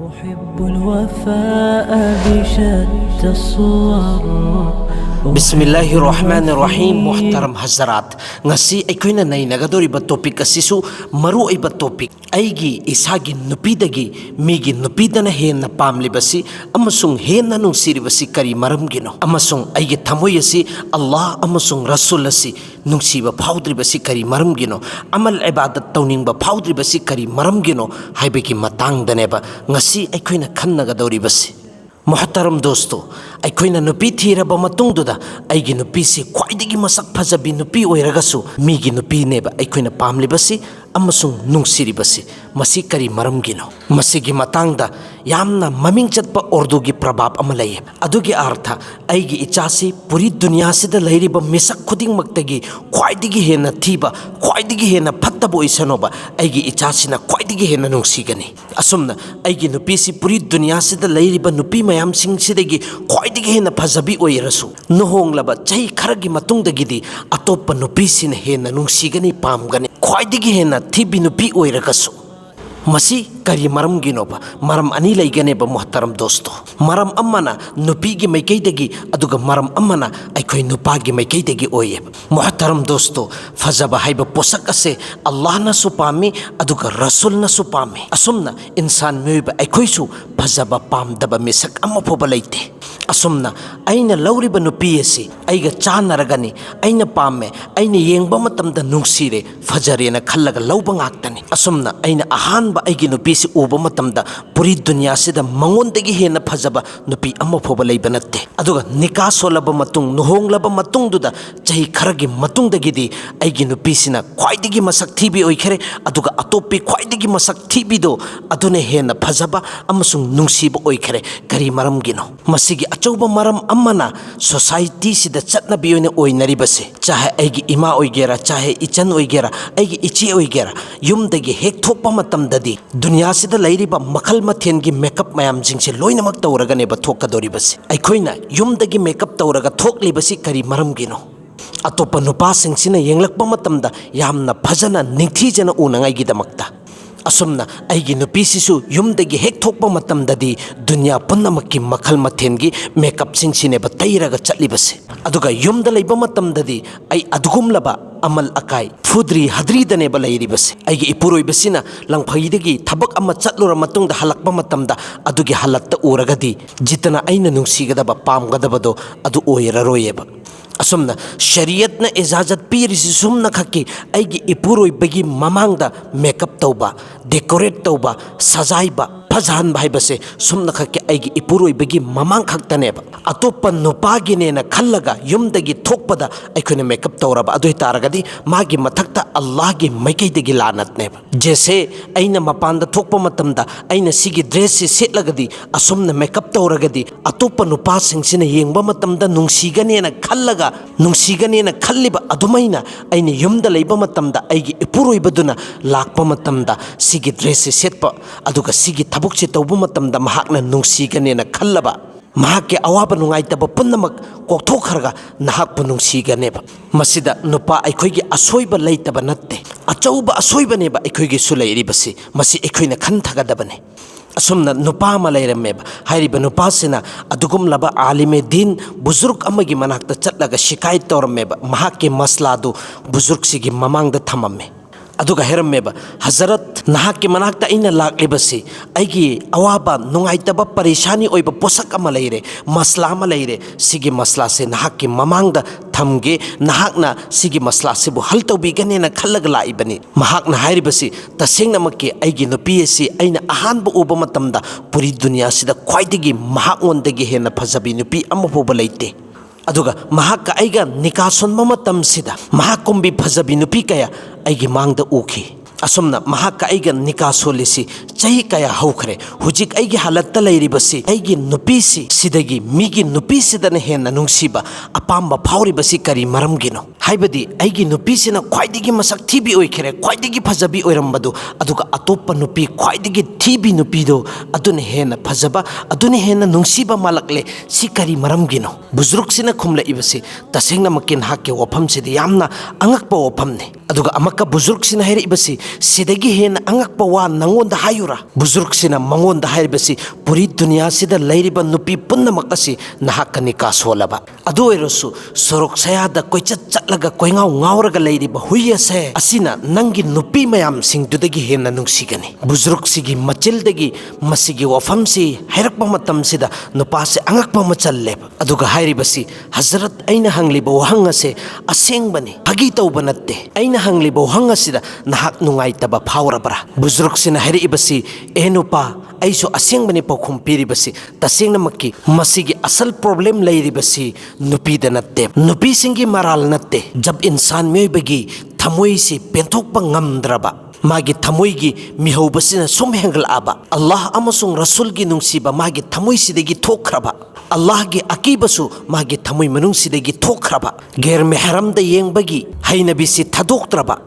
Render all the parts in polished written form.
أحب الوفاء بشتى الصور. बिस्मिल्लाहिर्रहमानिर्रहीम मुहतरम हजरात ngasi aikoina nainagadori ba topic asisu maru aiba topic aigi isagi nupidagi migi nupidana henna pamlibasi amasung henna nungsiribasi kari maramgino amasung aigi thamoi asi Allah amasung rasul asi nungsiba phaudribasi kari maramgino amal ibadat tawningba phaudribasi kari maramgino haibeki matangdaneba ngasi aikoina khannagadori basi मोहतरम दोस्तों अखोइना नुपी थीरबा मतुंगदुदा अइगी नुपीसी ख्वाइदगी मसक फजबी नुपी ओइरगसु मीगी नुपीनेबा अखोइना पामलिबसी अमसुंग नुंगसिरिबसी मसी करी मरमगिनो मसीगी मतांगदा यामना ममिंग चतपा उर्दूगी प्रभाव अमा लैये अदुगी अर्थ अइगी इचासी पूरी दुनिया सिदा लैरिबा मिसक खुदिंग मक्तगी ख्वाइदगी हेना थीबा ख्वाइदगी हेना फत्तबो इसनोबा अइगी इचासीना ख्वाइदगी हेना नुंगसिगनी असुमना अइगी नुपीसी पूरी दुनिया सिदा लैरिबा नुपी मयाम सिंगसिदगी ख्वाइदगी हेना फजबी ओइरसु नुहोंगलबा चही खरगी मतुंगदगिदी अतोप्पा नुपीसिना हेना नुंगसिगनी पामगनी ख्वाइदगी हेना थीबी नुपी ओइरगसु मसी करी मरमगिनोबा मरम अनी लैगनेबा मोहतरम दोस्तों मरम अम्मना नुपीगी मैकैदगी अदुगा मरम अम्मना अखोइ नुपागी मैकैदगी ओये मोहतरम दोस्तों फजबा हाइबा पोसक असे अल्लाह न सुपामी अदुगा रसूल न सुपामी असुमना इंसान मेबा अखोइसु फजबा पामदबा मिसक अम्मा फोबा लैते असुमना अइना लौरिबा नुपी असे अइगा चानरगनी अइना पामे अइना येंगबा मतमदा नुंगसिरे फजरेना खल्लगा लौबा ngaktani असुमना अइना अहानबा अइगी नुपी से उबा मतमदा पूरी दुनिया सिदा मंगोंदगी हेना फजबा नुपी अम्मा फोबा लैबा नत्ते अदुगा निका सोलबा मतुंग नुहोंगलबा मतुंगदुदा चही खरगी मतुंगदगिदी अइगी नुपी सिना ख्वाइदगी मसक थीबी ओइखरे अदुगा अतोपी ख्वाइदगी मसक थीबीदो अदुने हेना फजबा अमसुंग नुंगसिबा ओइखरे करी मरमगिनो मसिगी अचौबा मरम अम्मना सोसाइटी सिदा चटनाबी ओइना ओइनरिबसे चाहे अइगी इमा ओइगेरा चाहे इचन ओइगेरा अइगी इची ओइगेरा युमदगी हेक थोपा मतमददी दुनिया सिदा लैरिबा मखल मथेनगी मेकअप मयाम जिंगसे लोइनमक तौरगनेबा थोकदोरिबसे अइखोइना युमदगी मेकअप तौरगा थोकलिबसी करी मरमगिनो अतोपा नुपासिंगसिना येंगलकपा मतमदा यामना फजना निंगथीजना उनंगाइगिदमक्ता असुमना अइगी नुपीसिसु युमदगी हेक थोकपा मतमददी दुनिया पुन्नमक्की मखल मथेनगी मेकअप सिंगसिनेबा तैरगा चटलिबसे अदुगा युमदा लैबा मतमददी अइ अदुगुमलबा अमल अकाई फुद्री हद्रीदनेबा लैरिबसे अइगी इपुरोइबसिना लंगफाइदगी थबक अमा चटलुरा मतुंगदा हलकपा मतमदा अदुगी हलत्ता उरगदी जितना अइना नुंगसिगदबा पामगदबदो अदु ओइररोयेबा असुमना शरीयतना इजाजत पीरिसि सुमना खकी अइगी इपुरोइबगी ममांगदा मेकअप तौबा डेकोरेट तौबा सजाइबा फजहन भाइबसे सुमना खकी अइगी इपुरोइबगी ममांग खक्तनेबा अतोप्पा नुपागिनेना खल्लगा युमदगी थोकपदा अइखोइना मेकअप तौरबा अदुइ तारगदी मागी मथक्ता अल्लाहगी मैकैदगी लानतनेबा जैसे अइना मपानदा थोकपा मतमदा अइना सिगी ड्रेस से सेटलगदी असुमना मेकअप तौरगदी अतोप्पा नुपासिंगसिना येंगबा मतमदा नुंगसिगनेना खल्लगा नुंगसिगनेना खल्लिबा अदुमैना अइना युमदा लैबा मतमदा अइगी इपुरोइबदुना लाकपा मतमदा सिगी ड्रेस से सेटपा अदुगा सिगी थबुकसे तौबा मतमदा महाकना नुंगसिगनेना खल्लबा महाके अवाबा नुंगाइतबा पुन्नमक कोक्थोखरगा नहाकपु नुंगसिगनेबा मसिदा नुपा अइखोइगी असोइबा लैतबा नत्ते अचौबा असोइबनेबा अइखोइगी सुलैरिबसी मसि अइखोइना खन्थगदबने असुमना नुपा अमा लैरमेबा हाइरिबा नुपासिना अदुगुमलबा आलिमे दीन बुजुर्ग अमगी मनाक्ता चटलगा शिकायत तौरमेबा महाके मसलादु बुजुर्गसिगी ममांगदा थमम्मे अदुगा हेरमेबा हजरत नहाके मनाक्ता इना लाक्लिबसी अइगी अवाबा नुंगाइतबा परेशानी ओइबा पोसक अमा लैरे मसला अमा लैरे सिगी मसला से नहाके ममांगदा थमगे नहाकना सिगी मसला से बु हल तौबिगनेना खल्लगा लाइबनी महाकना हाइरिबसी तसेंगनमके अइगी नुपीसी अइना अहानबा उबा मतमदा पूरी दुनिया सिदा ख्वाइदगी महाओंदगी हेना फजबी नुपी अमा फोबा लैते अदुगा महाका अइगा निका सोनबा मतमसिदा महाकुंबी फजबी नुपी कया अइगी मांगदा उखी असुमना महाका अइगा निका सोलिसी चही कया हौखरे हुजिक अइगी हालत्ता लैरिबसी अइगी नुपीसी सिदगी मीगी नुपीसिदना हेना नुंगसिबा अपाम्बा फाउरिबसी करी मरमगिनो हाइबदी अइगी नुपीसिना ख्वाइदगी मसक थीबी ओइखरे ख्वाइदगी फजबी ओइरमबदु अदुगा अतोप्पा नुपी ख्वाइदगी थीबी नुपीदो अदुने हेना फजबा अदुने हेना नुंगसिबा मालकले सि करी मरमगिनो बुजुर्गसिना खुमला इबसी तसेंगना मकिन हाके वफमसिदि यामना अंगकपा वफमने ꯑꯗꯨꯒ ꯑꯃꯛꯀ ꯕꯨꯖꯨꯔꯛꯁꯤꯅ ꯍꯥꯏꯔꯛꯏꯕꯁꯤ ꯁꯤꯗꯒꯤ ꯍꯦꯟꯅ ꯑꯉꯛꯄ ꯋꯥ ꯅꯪꯉꯣꯟꯗ ꯍꯥꯏꯌꯨꯔꯥ ꯕꯨꯖꯨꯔꯛꯁꯤꯅ ꯃꯉꯣꯟꯗ ꯍꯥꯏꯔꯤꯕꯁꯤ ꯄꯨꯔꯤ ꯗꯨꯅꯤꯌꯥꯁꯤꯗ ꯂꯩꯔꯤꯕ ꯅꯨꯄꯤ ꯄꯨꯝꯅꯃꯛ ꯑꯁꯤ ꯅꯍꯥꯛꯀ ꯅꯤꯀꯥ ꯁꯣꯜꯂꯕ ꯑꯗꯨ ꯑꯣꯏꯔꯁꯨ ꯁꯣꯔꯣꯛ ꯁꯌꯥꯗ ꯀꯣꯏꯆꯠ ꯆꯠꯂꯒ ꯀꯣꯏꯉꯥꯎ ꯉꯥꯎꯔꯒ ꯂꯩꯔꯤꯕ ꯍꯨꯏ ꯑꯁꯦ ꯑꯁꯤꯅ ꯅꯪꯒꯤ ꯅꯨꯄꯤ ꯃꯌꯥꯝꯁꯤꯡꯗꯨꯗꯒꯤ ꯍꯦꯟꯅ ꯅꯨꯡꯁꯤꯒꯅꯤ ꯕꯨꯖꯨꯔꯛꯁꯤꯒꯤ ꯃꯆꯤꯜꯗꯒꯤ ꯃꯁꯤꯒꯤ ꯋꯥꯐꯝꯁꯤ ꯍꯥꯏꯔꯛꯄ ꯃꯇꯝꯁꯤꯗ ꯅꯨꯄꯥꯁꯦ ꯑꯉꯛꯄ ꯑꯃ ꯆꯜꯂꯦꯕ ꯑꯗꯨꯒ ꯍꯥꯏꯔꯤꯕꯁꯤ ꯍꯖꯔꯠ ꯑꯩꯅ ꯍꯪꯂꯤꯕ ꯋꯥꯍꯪ ꯑꯁꯦ ꯑꯁꯦꯡꯕꯅꯤ ꯐꯥꯒꯤ ꯇꯧꯕ ꯅꯠꯇꯦ ꯑꯩꯅ ꯍꯪꯂꯤꯕ ꯋꯥꯍꯪ ꯑꯁꯤꯗ ꯅꯍꯥꯛ ꯅꯨꯡꯉꯥꯏꯇꯕ ꯐꯥꯎꯔꯕ꯭ꯔꯥ ꯕꯨꯖꯨꯔꯛꯁꯤꯅ ꯍꯥꯏꯔꯛꯏꯕꯁꯤ ꯅꯨꯄꯥ ꯑꯩꯁꯨ ꯑꯁꯦꯡꯕꯅꯤ ꯄꯥꯎꯈꯨꯝ ꯄꯤꯔꯤꯕꯁꯤ ꯇꯁꯦꯡꯅꯃꯛꯀꯤ ꯃꯁꯤꯒꯤ ꯑꯁꯜ ꯄ꯭ꯔꯣꯕ꯭ꯂꯦꯝ ꯂꯩꯔꯤꯕꯁꯤ ꯅꯨꯄꯤꯗ ꯅꯠꯇꯦ ꯅꯨꯄꯤꯁꯤꯡꯒꯤ ꯃꯔꯥꯜ ꯅꯠꯇꯦ ꯖꯕ ꯏꯟꯁꯥꯟ ꯃꯤꯑꯣꯏꯕꯒꯤ ꯊꯃꯣꯏꯁꯤ ꯄꯦꯟꯊꯣꯛꯄ ꯉꯝꯗ꯭ꯔꯕ मागी थमोई की मिहौबसिना सुम हेंगलआबा अल्लाह अमसुंग रसूल की नुंसीबा मागी थमोई सिदेगी थोखरबा अल्लाह की अकीबसु मागी थमोई मनुंग सिदेगी थोखरबा गैर मेहरम द येंबगी हैनबी सि थदोक्त्रबा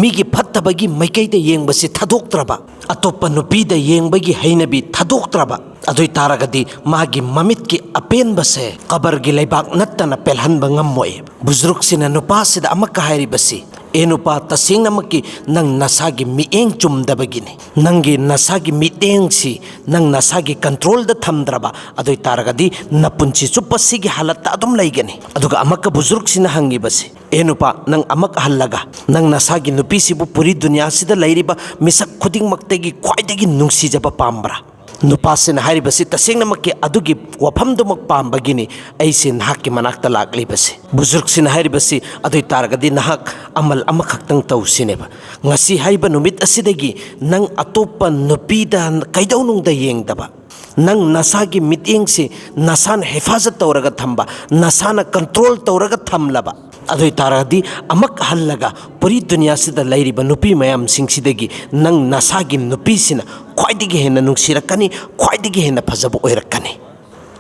मीगी फत्तबगी मैकैद येंबसि थदोक्त्रबा अतोप्पा नुपीद येंबगी हैनबी थदोक्त्रबा अदुई तारगदी मागी ममित की अपेनबसे कबर की लेबाक नत्तना पेलहनबा ngамmoy बुजुर्गसिना नुपासिदा अमक्का हायरिबसि नुपा तसेंगनमक्की नंग नसागी मिएंग चुमदबगिनी नंगी नसागी मिएंगसी नंग नसागी कंट्रोल द थमद्रबा अदुई तारगदी नपुंची चुप्पसिगी हालत अदुम लैगनी अदुगा अमक्का बुजुर्गसिना हंगिबसि नुपा नंग अमक हल्लगा नंग नसागी नुपीसिबु पुरी दुनियासिदा लैरिबा मिसक खुदिंगमक्तगी ख्वाइदगी नुंसीजबा पाम्बरा नुपासिना हारिबसि तसेंगनमक्की अदुगी वफमदुमक पाम्बगिनी ऐसे नाहक्की मनाक्ता लाक्लिबसि बुजुर्गसिना हारिबसि अदुई तारगदी नाहक अमल अमखक्तंग तौसिनेबा ngasi haiba numit asidagi nang atopa nupida kaidaunungda yengdaba nang nasagi mitengsi nasan hifazat tawraga thamba nasana control tawraga thamlaba adoi taradi amak hallaga puri dunya sida lairiba nupi mayam singsidagi nang nasagi nupi sina khwaidigi hena nungsirakani khwaidigi hena phajaba oirakani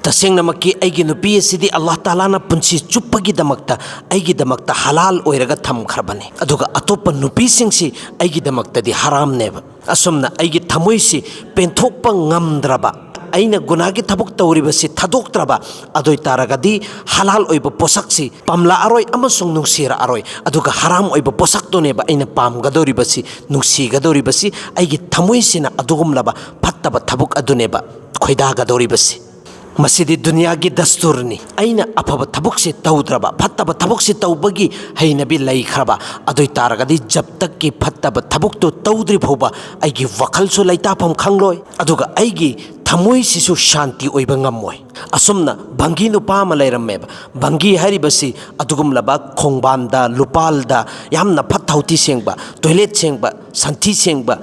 तसेंगनमक्की ऐगी नुपी सिदी अल्लाह ताला ना पुंसी चुप्पगी दमक्ता ऐगी दमक्ता हलाल ओइरगा थमखरबने अदुगा अतोप्पा नुपी सिंगसी ऐगी दमक्तदी हराम नेबा असुमना ऐगी थमोइसी पेंथोक्पा ngamdraba aina gunagi thabuk tawribasi thadoktraba adoi taragadi halal oiba posaksi pamla aroi amasung nungsira aroi aduga haram oiba posak to neba aina pamgadoribasi nungsigadoribasi aigi thamoisina adugumlaba phattaba thabuk aduneba khoidagadoribasi मसीदी दुनिया की दस्तूरनी अइना अफब थबुक से तौद्रबा फत्तब थबुक से तौबगी हैनबी लैखरबा अदुई तारगदी जब तक की फत्तब थबुक तो तौद्रि भौबा अइगी वखलसु लैताफम खंगलोय अदुगा अइगी थमोई सिसु शांति ओइबा ngамmoy असुमना भंगी नुपा मा लैरमेब भंगी हारिबसी अदुगुमलबा खोंगबानदा लुपालदा यामना फत्थौती सेंगबा टॉयलेट सेंगबा संथी सेंगबा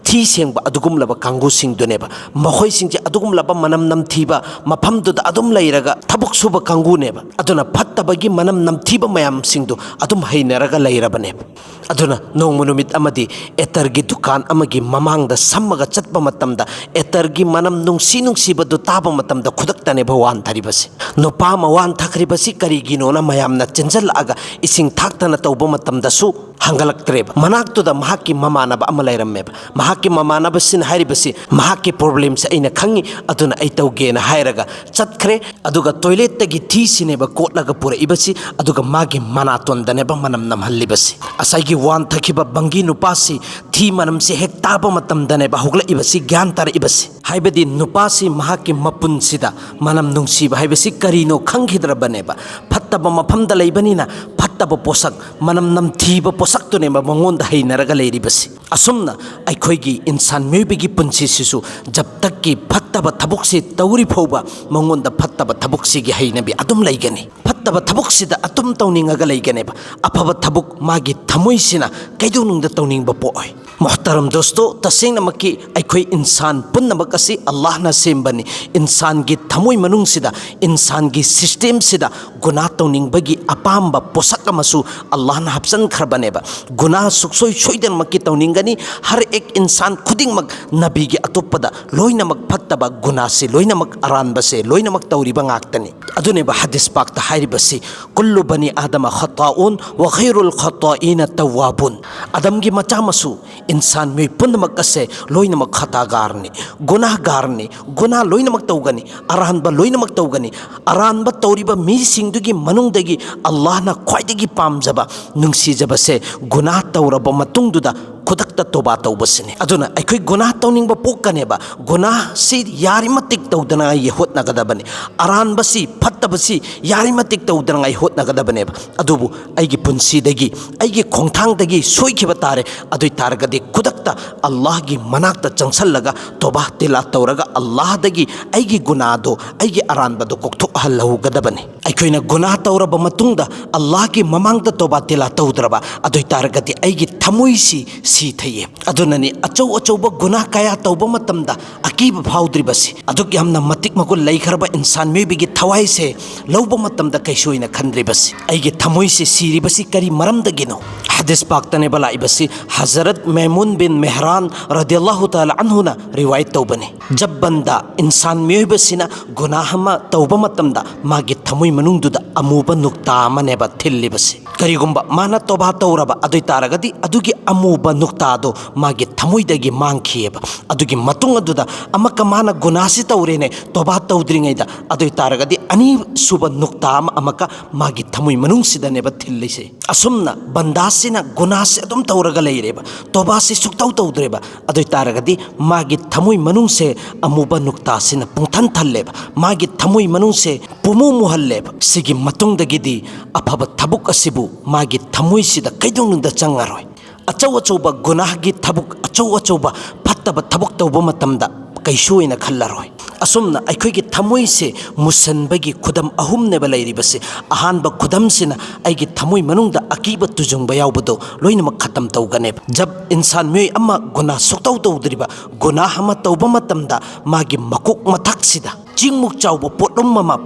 थी सेंगबा अदुगुमलबा कांगु सिंगदुनेबा मखोय सिंगजे अदुगुमलबा मनम नमथीबा मफमदुदा अदुम लैरगा थबुक सुबा कांगुनेबा अदुना फत्तबगी मनम नमथीबा मयाम सिंगदु अदुम हैनरगा लैरबनेबा अदुना नोंमुनुमित अमदी एतरगी दुकान अमगी ममांगदा सम्मगा चटपा मतमदा एतरगी मनम नुंसी नुंसीबदु ताबा मतमदा खुदक्तने भवान थरिबसे नुपा मवान थखरिबसी करिगिनोना मयामना चेंजलआगा इसिंग थाक्तना तौबा मतमदसु हंगलक्तरेबा मनाक्तुदा महाकी ममानबा अमा लैरमेबा महाकी ममानबसिन हारिबसी महाकी प्रॉब्लम से अइना खंगी अदुना अइ तौगेना हायरगा चटखरे अदुगा टॉयलेट तगी थी सिनेबा कोटलगा पुरइबसी अदुगा मागी मनातोंदनेबा मनम नमहल्लिबसी असाइगी वान थखिबा बंगी नुपासी थी मनम से हेक ताबा मतमदनेबा होगलइबसी ज्ञान तरइबसी हाइबदी नुपासी महाकी मपुनसिदा मनम नुंसीबा हाइबसी करिनो खंगिद्रबनेबा फत्तबा मफमदा लैबनिना फत्तबा पोसक मनम नमथीबा पोसक तुनेबा मंगोंदा हैनरगा लैरिबसी असुमना अखोइगी इंसान मियोबिगी पुंसीसिसु जब तक की फत्तबा थबुक से तौरी फौबा मंगोंदा फत्तबा थबुक सिगी हैनबी अदुम लैगनी फत्तबा थबुक सिदा अतुम तौनिंगगा लैगनेबा अफबा थबुक मागी थमोइसिना कैदुनुंगदा तौनिंगबा पोय मोहतरम दोस्तों तसेंगनमक्की अखोइ इंसान पुन्नमक असि अल्लाहना सेमबनी इंसान की थमोइ मनुंगसिदा इंसान की सिस्टम सिदा गुनाह तौनिंगबगी अपाम्बा पोसक अमसु अल्लाहना हप्सन खरबनेबा गुनाह सुक्सोइ सोइदनमक्की तौनिंगनी हर एक इंसान खुदिंगमक नबी की अतोप्पदा लोइनमक फत्तबा गुनाह से लोइनमक अरानबा से लोइनमक तौरिबा ngakतनी अदुनेबा हदीस पाकता हारिबसी कुल्लु बनी आदम खताउन व खैरुल खताइन तव्वाबुन आदम की मचामसु इंसान में पुनमक असे लोइनमक खतागारनी गुनाहगारनी गुनाह लोइनमक तौगनी अरानबा लोइनमक तौगनी अरानबा तौरिबा मी सिंगदुगी मनुंगदगी अल्लाहना ख्वाइदगी ख्वाइदगी पामजबा नुंसीजबसे गुनाह तौरबा मतुंगदुदा खुदक्ता तौबा तौबसिने अदुना अखोई गुनाह तौनिंगबा पोकनेबा गुनाह सि यारिमतिक तौदना ये होतनगदबने अरानबसी फत्तबसी यारिमतिक तौदना होतनगदबनेबा अदुबु अइगी पुंसीदगी अइगी खोंथांगदगी सोइखिबा तारे अदुइ तारगदि खुदक्ता अल्लाह गी मनाक्ता चंगसलगा तौबा तिला तौरगा अल्लाह दगी अइगी गुनाहदो अइगी अरानबदो कोक्थोहलहुगदबने अखोइना गुनाह तौरबा मतुंगदा अल्लाह गी ममांगदा तौबा तिला तौद्रबा अदुइ तारगदि अइगी थमुइसी सी थइए अदुननि अचौ अचौबा गुनाह कया तौबा मतमदा अकीब फाउद्रिबसी अदुक यामना मतिक मगुल लैखरबा इंसान मेबिगी थवाई से लौबा मतमदा कैसोइना खंद्रिबसी अइगी थमुइसी सीरिबसी करी मरमदगिनो हदीस पाक्तने बलाइबसी हजरत मैमून बिन मेहरान रदियल्लाहु ताला अन्हुना रिवायत तौबने जब बंदा इंसान मेबिसिना गुनाहमा तौबा मतमदा मागी थमुइ मनुंगदुदा अमुबा नुक्ता मनेबा थिल्लिबसी करिगुंबा माना तौबा तौरबा अदुइ तारगदि अदुगी अमुबा नुक्तादो मागी थमुइदगी मांगखिएबा अदुगी मतुंग अदुदा अमका माना गुनाहसी तौरेने तौबा तौद्रिङैदा अदुइ तारगदि अनि सुबा नुक्ता अमका मागी थमुइ मनुंगसिदनेबा थिल्लिसे असुमना बंदासिना गुनाहसे अदुम तौरगा लैरेबा तौबासे सुक्तौ तौद्रेबा अदुइ तारगदि मागी थमुइ मनुंगसे अमुबा नुक्तासिना पुंथन थल्लेबा मागी थमुइ मनुंगसे पुमु मुहल्लेबा सिगी मतुंगदगिदि अफबा थबुक असिबु मागी थमुइसिदा कैदोंनुदा चंगारोय अचौ अचौबा गुनाहगी थबुक अचौ अचौबा फत्तबा थबुक तौबा मतमदा कैसोइना खल्लारोय असुमना अखोइगी थमुइसे मुसनबगी खुदम अहुमनेबा लैरिबसे अहानबा खुदमसिना अइगी थमुइ मनुंगदा अकीबा तुजुंगबा यावबदो लोइनमक खतम तौगनेब जब इंसान में अमा गुनाह सुक्तौ तौद्रिबा गुनाह अमा तौबा मतमदा मागी मकुक मथक्सिदा चिंगमुक चावबा पोटलुम अमा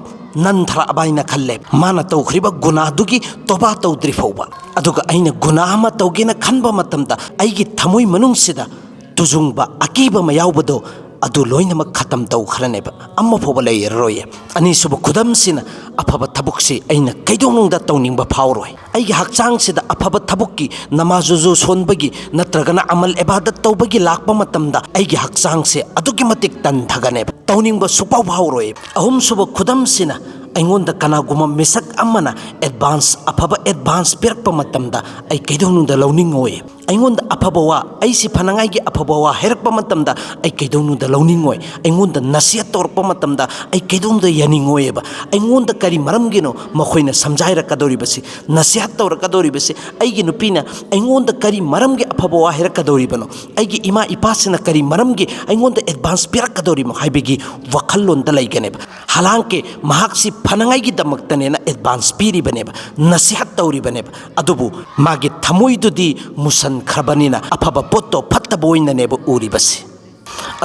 नंथरा अबाइना खल्ले माना तौखरिबा गुनाहदुगी तौबा तौद्रि फौबा अदुगा अइना गुनाह अमा तौगेना खनबा मतमदा अइगी थमुइ मनुंगसिदा तुजुंगबा अकीबा मा यावबदो अदु लोइनमक खतम तौखरनेबा अम्मा फोबा लैररोय अनिसुब खुदमसिना अफबा थबुकसे अइना कैदोंनुंगदा तौनिंगबा फावरोय अइगी हक्चांगसिदा अफबा थबुककी नमाजुजु सोनबगी नत्रगना अमल इबादत तौबगी लाकपा मतमदा अइगी हक्चांगसे अदुगी मतिक तंथगनेबा तौनिंगबा सुपाव फावरोय अहुम सुब खुदमसिना अइंगोंदा कनागुमा मिसक अमना एडवांस अफबा एडवांस पिरकपा मतमदा अइ कैदोंनुंदा लौनिंगोय अइंगोंदा अफबा वा अइसि फनांगाइगी अफबा वा हेरकपा मतमदा अइ कैदोंनुंदा लौनिंगोय अइंगोंदा नसियत तौरकपा मतमदा अइ कैदोंदा यानिंगोयबा अइंगोंदा करी मरमगिनो मखोइना समझाइरकदोरिबसि नसियत तौरकदोरिबसि अइगी नुपीना अइंगोंदा करी मरमगे अफबा वा हेरकदोरिबनो अइगी इमा इपासिना करी मरमगे अइंगोंदा एडवांस पिरकदोरिमो हाइबगी वखल्लोंदा लैगनेबा हालांकि महाक्सि फनांगाइगी दमक्तनेना एडवांस पीरिबनेबा नसिहत तौरिबनेबा अदुबु मागी थमुइदुदी मुसन खरबनिना अफबा पोत्तो फत्तबोइननेबा उरिबसि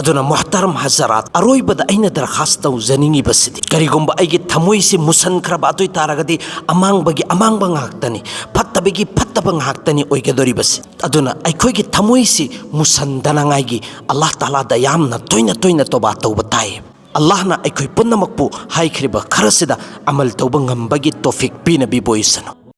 अदुना मोहतरम हजरात अरोइबदा अइना दरखास्त तौजनिंगिबसिदि करिगुंबा अइगी थमुइसि मुसन खरबा अदुइ तारगदि अमांगबगी अमांगबा ngaktani फत्तबगी फत्तबा ngaktani ओइगदोरिबसि अदुना अइखोइगी थमुइसि मुसन दनांगाइगी अल्लाह ताला दा यामना तोइना तोइना तौबा तौबा ताइ अल्लाह ना अखोई पुनमकपु हाइख्रिबा खरसिदा अमल तौबा ngambagi तौफिक पीनबी बोइसनो।